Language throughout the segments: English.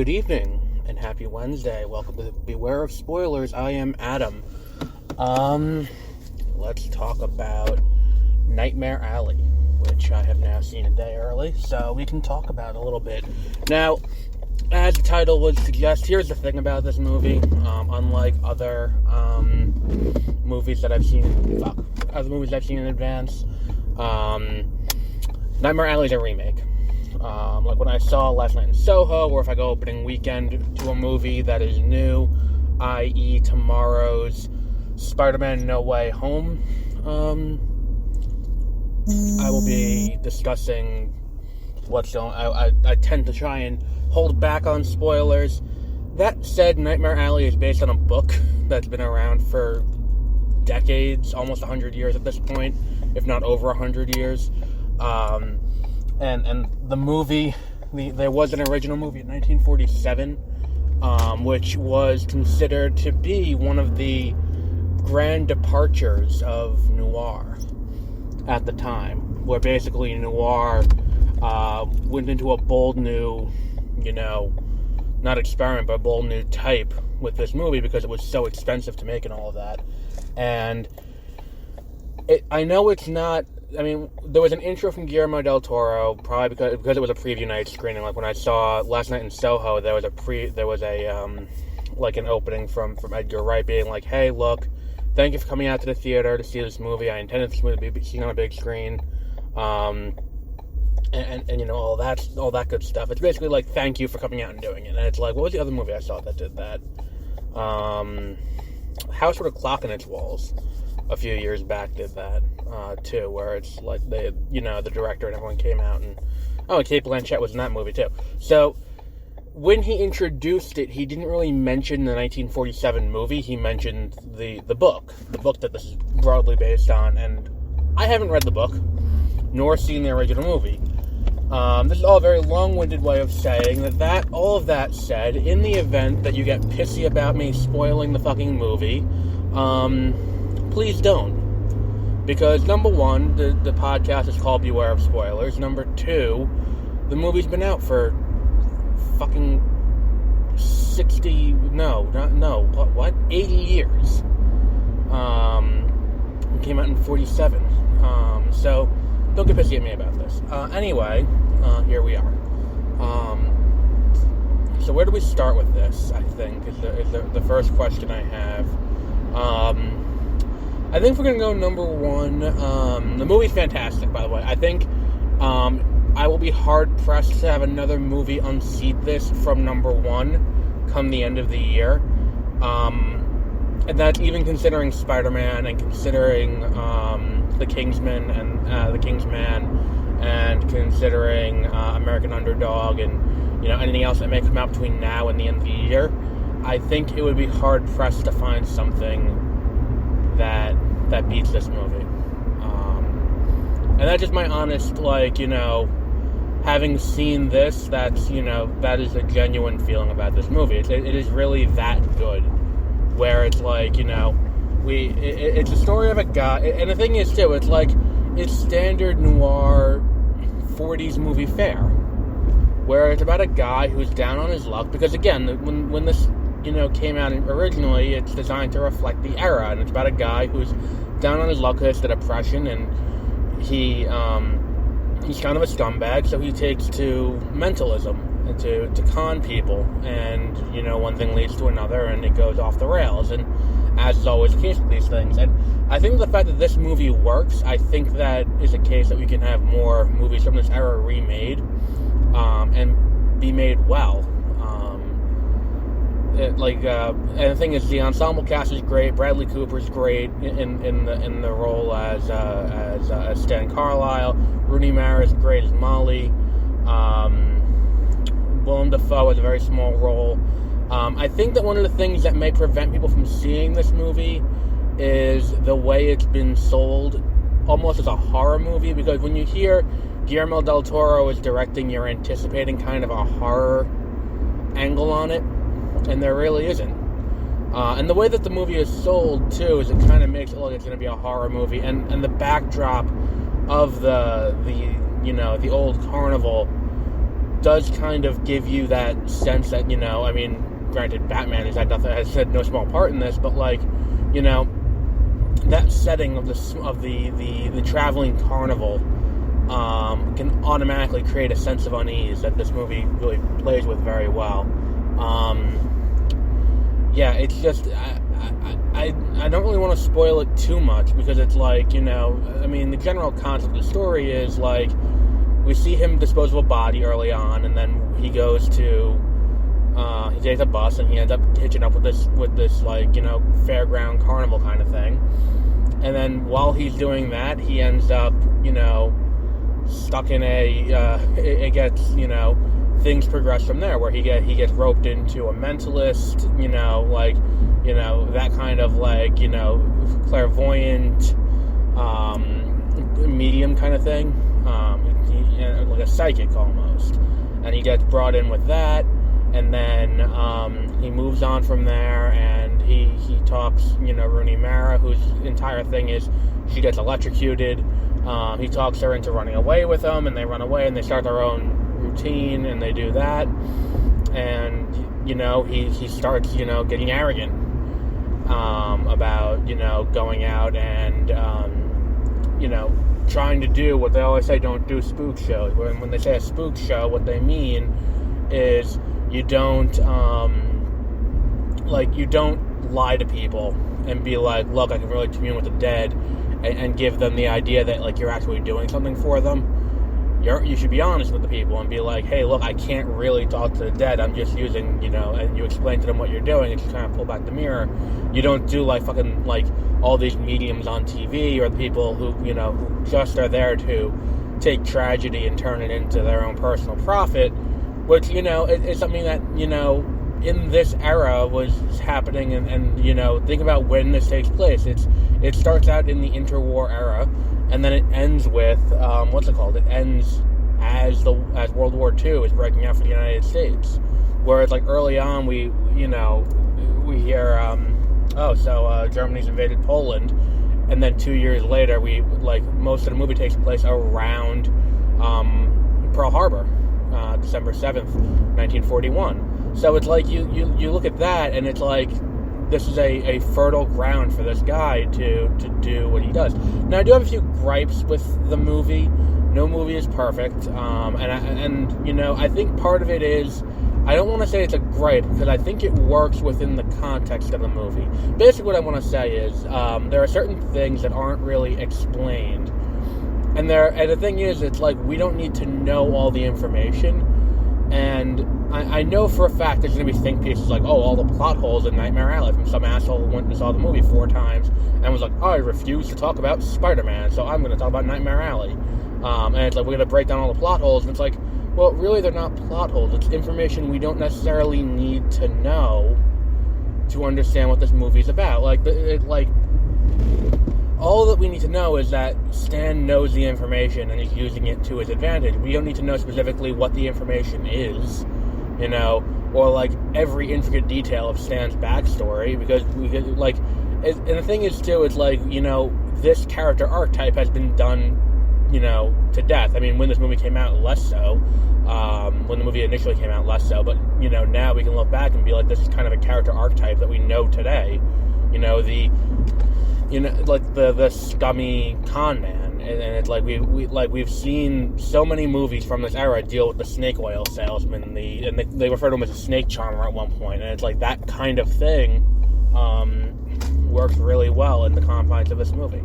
Good evening, and happy Wednesday. Welcome to Beware of Spoilers. I am Adam. Let's talk about Nightmare Alley, which I have now seen a day early, so we can talk about it a little bit. Now, as the title would suggest, here's the thing about this movie. Unlike other movies that I've seen, in advance, Nightmare Alley is a remake. Like when I saw Last Night in Soho, or if I go opening weekend to a movie that is new, i.e. tomorrow's Spider-Man No Way Home, I will be discussing what's going on. I tend to try and hold back on spoilers. That said, Nightmare Alley is based on a book that's been around for decades, almost 100 years at this point, if not over 100 years. And the movie, there was an original movie in 1947, which was considered to be one of the grand departures of noir at the time, where basically noir went into a bold new, not experiment, but a bold new type with this movie because it was so expensive to make and all of that. And I know it's not. I mean, there was an intro from Guillermo del Toro, probably because it was a preview night screening. Like when I saw Last Night in Soho, there was an opening from Edgar Wright being like, "Hey, look, thank you for coming out to the theater to see this movie. I intended this movie to be seen on a big screen, and all that good stuff." It's basically like, thank you for coming out and doing it. And it's like, what was the other movie I saw that did that? House with a Clock in Its Walls a few years back did that too, where it's like the director and everyone came out and Cate Blanchett was in that movie too. So when he introduced it, he didn't really mention the 1947 movie. He mentioned the book that this is broadly based on, and I haven't read the book nor seen the original movie. This is all a very long-winded way of saying that all of that said, in the event that you get pissy about me spoiling the fucking movie, please don't. Because, number one, the podcast is called Beware of Spoilers. Number two, the movie's been out for fucking 80 years. It came out in 47. So, don't get pissy at me about this. Anyway, here we are. So where do we start with this, I think, is the first question I have. I think we're going to go number one. The movie's fantastic, by the way. I think I will be hard-pressed to have another movie unseat this from number one come the end of the year. And that's even considering Spider-Man and considering The Kingsman and The Kingsman and considering American Underdog and anything else that may come out between now and the end of the year. I think it would be hard-pressed to find something that beats this movie. And that's just my honest, having seen this, that is a genuine feeling about this movie. It is really that good, where it's like, it's a story of a guy, and the thing is, too, it's standard noir 40s movie fare, where it's about a guy who's down on his luck, because again, when this came out originally, it's designed to reflect the era, and it's about a guy who's down on his luck because of the Depression, and he's kind of a scumbag, so he takes to mentalism and to con people, and one thing leads to another, and it goes off the rails, and as is always the case with these things. And I think the fact that this movie works, I think that is a case that we can have more movies from this era remade, and be made well. And the thing is, the ensemble cast is great. Bradley Cooper's great in the role as Stan Carlisle. Rooney Mara's great as Molly. Willem Dafoe has a very small role. I think that one of the things that may prevent people from seeing this movie is the way it's been sold, almost as a horror movie. Because when you hear Guillermo del Toro is directing, you're anticipating kind of a horror angle on it. And there really isn't. And the way that the movie is sold, too, is it kind of makes it look like it's going to be a horror movie. And the backdrop of the old carnival does kind of give you that sense that, I mean, granted, Batman has had no small part in this, but like, that setting of the traveling carnival can automatically create a sense of unease that this movie really plays with very well. It's just I don't really want to spoil it too much, because it's like, I mean, the general concept of the story is like, we see him dispose of a body early on, and then he goes to he takes a bus, and he ends up hitching up with this like, fairground carnival kind of thing. And then while he's doing that, he ends up, stuck in it gets, things progress from there, where he gets roped into a mentalist, that kind of like, clairvoyant, medium kind of thing, like a psychic almost. And he gets brought in with that, and then he moves on from there, and he talks, Rooney Mara, whose entire thing is she gets electrocuted. He talks her into running away with him, and they run away, and they start their own routine, and they do that. And, he starts, getting arrogant about, going out and, trying to do what they always say, don't do spook shows. When they say a spook show, what they mean is you don't lie to people and be like, look, I can really commune with the dead, and give them the idea that like you're actually doing something for them. You should be honest with the people and be like, hey, look, I can't really talk to the dead. I'm just using, and you explain to them what you're doing, and you kind of pull back the mirror. You don't do like fucking like all these mediums on TV, or the people who who just are there to take tragedy and turn it into their own personal profit, which is something that in this era was happening, and think about when this takes place. It starts out in the interwar era, and then it ends with It ends as World War II is breaking out for the United States. Whereas like early on, we hear Germany's invaded Poland, and then 2 years later, most of the movie takes place around Pearl Harbor, December 7th, 1941. So it's like you look at that, and it's like this is a fertile ground for this guy to do what he does. Now, I do have a few gripes with the movie. No movie is perfect, I think part of it is, I don't want to say it's a gripe, because I think it works within the context of the movie. Basically, what I want to say is there are certain things that aren't really explained, and the thing is, it's like we don't need to know all the information. And I know for a fact there's going to be think pieces like, all the plot holes in Nightmare Alley from some asshole who went and saw the movie 4 times and was like, I refuse to talk about Spider-Man, so I'm going to talk about Nightmare Alley. And it's like, we're going to break down all the plot holes, and it's like, well, really, they're not plot holes. It's information we don't necessarily need to know to understand what this movie's about. All that we need to know is that Stan knows the information and is using it to his advantage. We don't need to know specifically what the information is, or like every intricate detail of Stan's backstory, because and the thing is too, it's like, this character archetype has been done, to death. I mean, when this movie came out, less so. When the movie initially came out, less so. But, now we can look back and be like, this is kind of a character archetype that we know today. The scummy con man, and it's like we've seen so many movies from this era deal with the snake oil salesman, and they refer to him as a snake charmer at one point, and it's like that kind of thing works really well in the confines of this movie.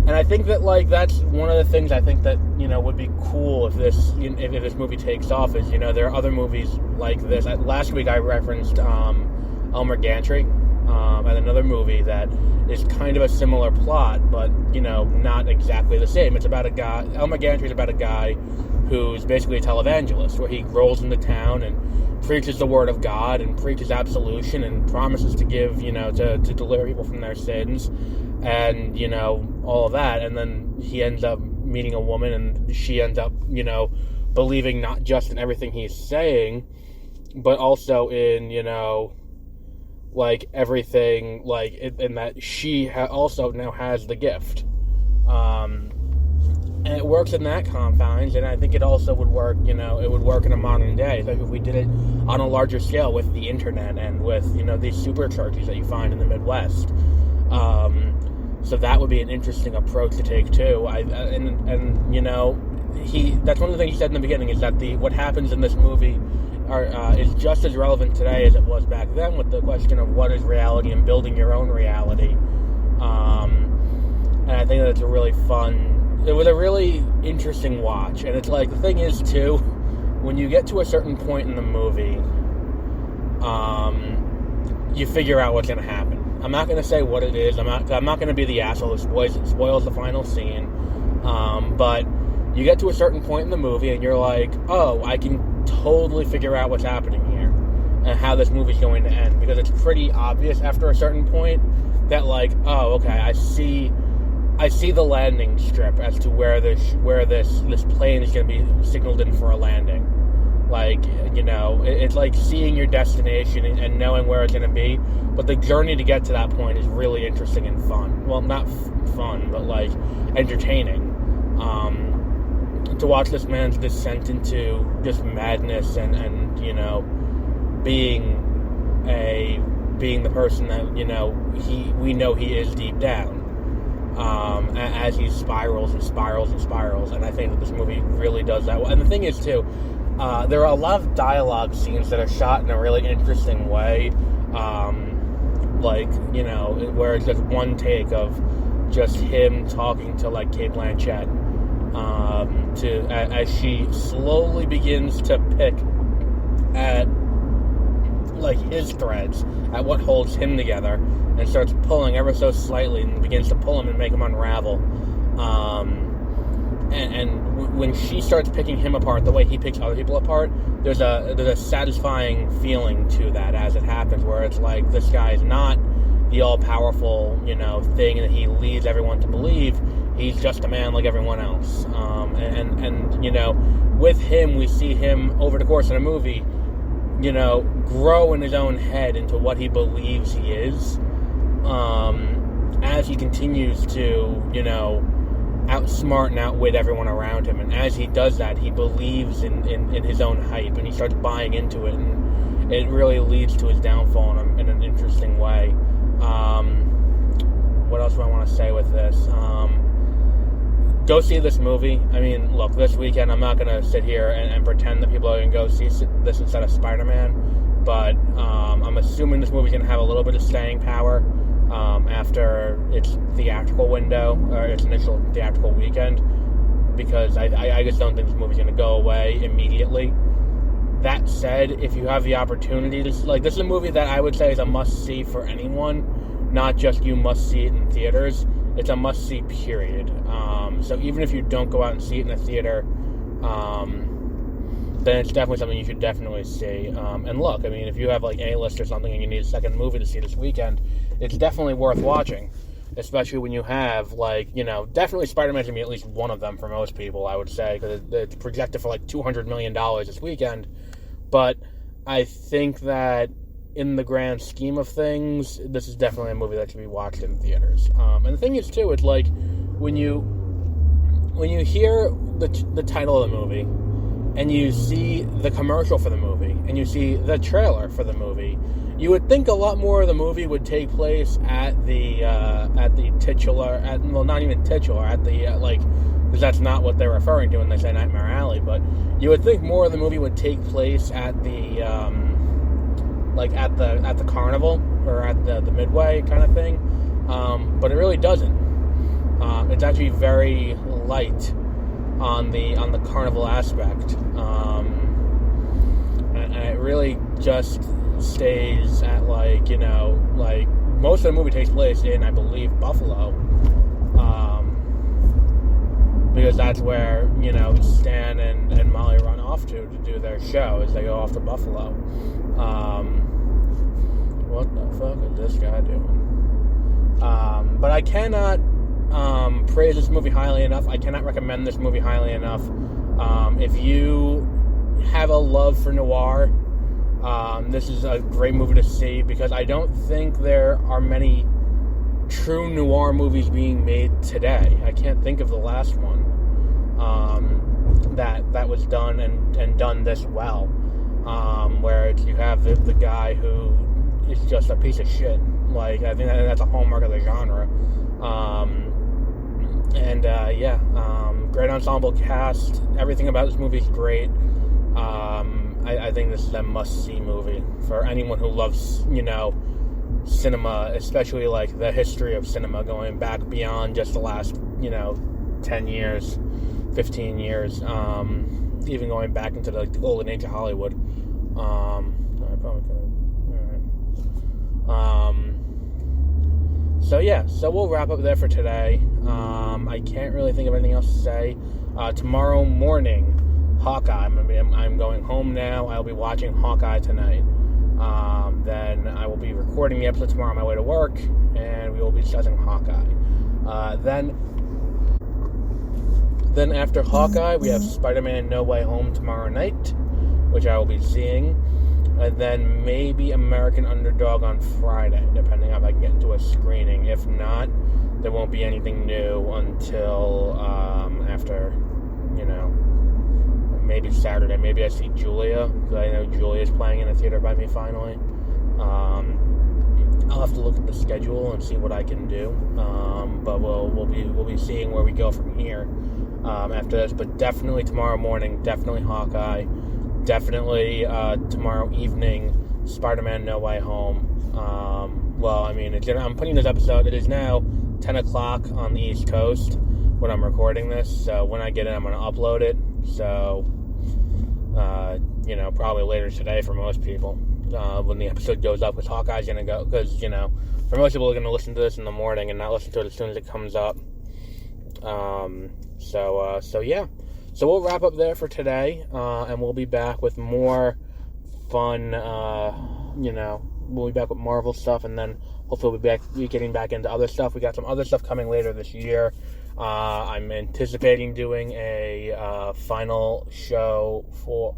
And I think that that's one of the things I think that would be cool if this movie takes off, is there are other movies like this. Last week I referenced Elmer Gantry. And another movie that is kind of a similar plot, but, not exactly the same. It's about a guy, Elmer Gantry is about a guy who's basically a televangelist, where he rolls into town and preaches the word of God and preaches absolution and promises to give, to deliver people from their sins and, all of that. And then he ends up meeting a woman, and she ends up, believing not just in everything he's saying, but also in, everything, in that she also now has the gift. And it works in that confines, and I think it also would work, it would work in a modern day. Like if we did it on a larger scale with the internet and with, these superchargers that you find in the Midwest. So that would be an interesting approach to take too. That's one of the things he said in the beginning, is that what happens in this movie is just as relevant today as it was back then, with the question of what is reality and building your own reality. And I think that it was a really interesting watch. And it's like, the thing is too, when you get to a certain point in the movie, you figure out what's going to happen. I'm not going to say what it is. I'm not going to be the asshole who spoils the final scene. But you get to a certain point in the movie and you're like, oh, I can totally figure out what's happening here and how this movie's going to end, because it's pretty obvious after a certain point that, like, oh, okay, I see the landing strip as to where this plane is going to be signaled in for a landing. Like, it's like seeing your destination and knowing where it's going to be, but the journey to get to that point is really interesting and fun. Well, not fun, but, like, entertaining. To watch this man's descent into just madness and being the person that, we know he is deep down. As he spirals and spirals and spirals, and I think that this movie really does that well. And the thing is, too, there are a lot of dialogue scenes that are shot in a really interesting way, where it's just one take of just him talking to, like, Cate Blanchett, as she slowly begins to pick at, like, his threads, at what holds him together, and starts pulling ever so slightly and begins to pull him and make him unravel. And when she starts picking him apart the way he picks other people apart, there's a satisfying feeling to that as it happens, where it's like, this guy is not the all-powerful, thing that he leads everyone to believe. He's just a man like everyone else. With him, we see him, over the course of the movie, grow in his own head into what he believes he is, as he continues to, outsmart and outwit everyone around him. And as he does that, he believes in his own hype, and he starts buying into it, and it really leads to his downfall in an interesting way. What else do I want to say with this? Go see this movie. I mean, look, this weekend I'm not going to sit here and pretend that people are going to go see this instead of Spider-Man, but I'm assuming this movie's going to have a little bit of staying power after its theatrical window, or its initial theatrical weekend, because I just don't think this movie's going to go away immediately. That said, if you have the opportunity, this is a movie that I would say is a must-see for anyone, not just you must see it in theaters. It's a must-see, period. So even if you don't go out and see it in a theater, then it's definitely something you should definitely see. And look, I mean, if you have, like, A-list or something and you need a second movie to see this weekend, it's definitely worth watching, especially when you have, like, definitely Spider-Man's going to be at least one of them for most people, I would say, because it's projected for, like, $200 million this weekend. But I think that in the grand scheme of things, this is definitely a movie that should be watched in theaters. And the thing is, too, it's like, when you hear the title of the movie, and you see the commercial for the movie, and you see the trailer for the movie, you would think a lot more of the movie would take place at the titular, not even titular, because that's not what they're referring to when they say Nightmare Alley, but you would think more of the movie would take place at the, at the carnival, or at the Midway kind of thing, but it really doesn't. It's actually very light on the carnival aspect, and it really just stays at, most of the movie takes place in, I believe, Buffalo, because that's where, Stan and Molly run off to do their show, as they go off to Buffalo. What the fuck is this guy doing? But I cannot praise this movie highly enough. I cannot recommend this movie highly enough. If you have a love for noir, this is a great movie to see, because I don't think there are many true noir movies being made today. I can't think of the last one. that was done and done this well. Where you have the guy who is just a piece of shit. Like, I think that's a hallmark of the genre. Great ensemble cast. Everything about this movie is great. I think this is a must-see movie for anyone who loves, cinema, especially like the history of cinema going back beyond just the last, 10 years, 15 years, even going back into the golden age of Hollywood. I probably could. All right. So we'll wrap up there for today. I can't really think of anything else to say. Tomorrow morning, Hawkeye. I'm going home now. I'll be watching Hawkeye tonight. Then I will be recording the episode tomorrow on my way to work, and we will be discussing Hawkeye. Then after Hawkeye, we have Spider-Man No Way Home tomorrow night, which I will be seeing. And then maybe American Underdog on Friday, depending on if I can get into a screening. If not, there won't be anything new until after, maybe Saturday. Maybe I see Julia, because I know Julia's playing in a theater by me finally. I'll have to look at the schedule and see what I can do. But we'll be seeing where we go from here after this. But definitely tomorrow morning, definitely Hawkeye. Definitely tomorrow evening, Spider-Man No Way Home. I'm putting this episode, it is now 10 o'clock on the East Coast when I'm recording this. So when I get in, I'm going to upload it. So, probably later today for most people when the episode goes up, because Hawkeye's going to go, because, for most people, are going to listen to this in the morning and not listen to it as soon as it comes up. So we'll wrap up there for today, and we'll be back with more fun, we'll be back with Marvel stuff, and then hopefully we'll be getting back into other stuff. We got some other stuff coming later this year. I'm anticipating doing a final show for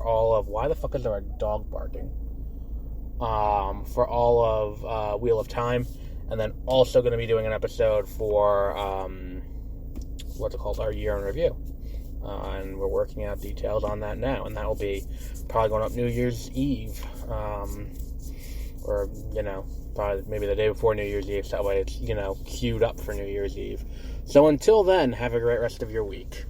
all of, why the fuck is there a dog barking? For all of Wheel of Time, and then also going to be doing an episode for our year in review, and we're working out details on that now, and that will be probably going up New Year's Eve, or probably maybe the day before New Year's Eve, so that way it's queued up for New Year's Eve. So until then, have a great rest of your week.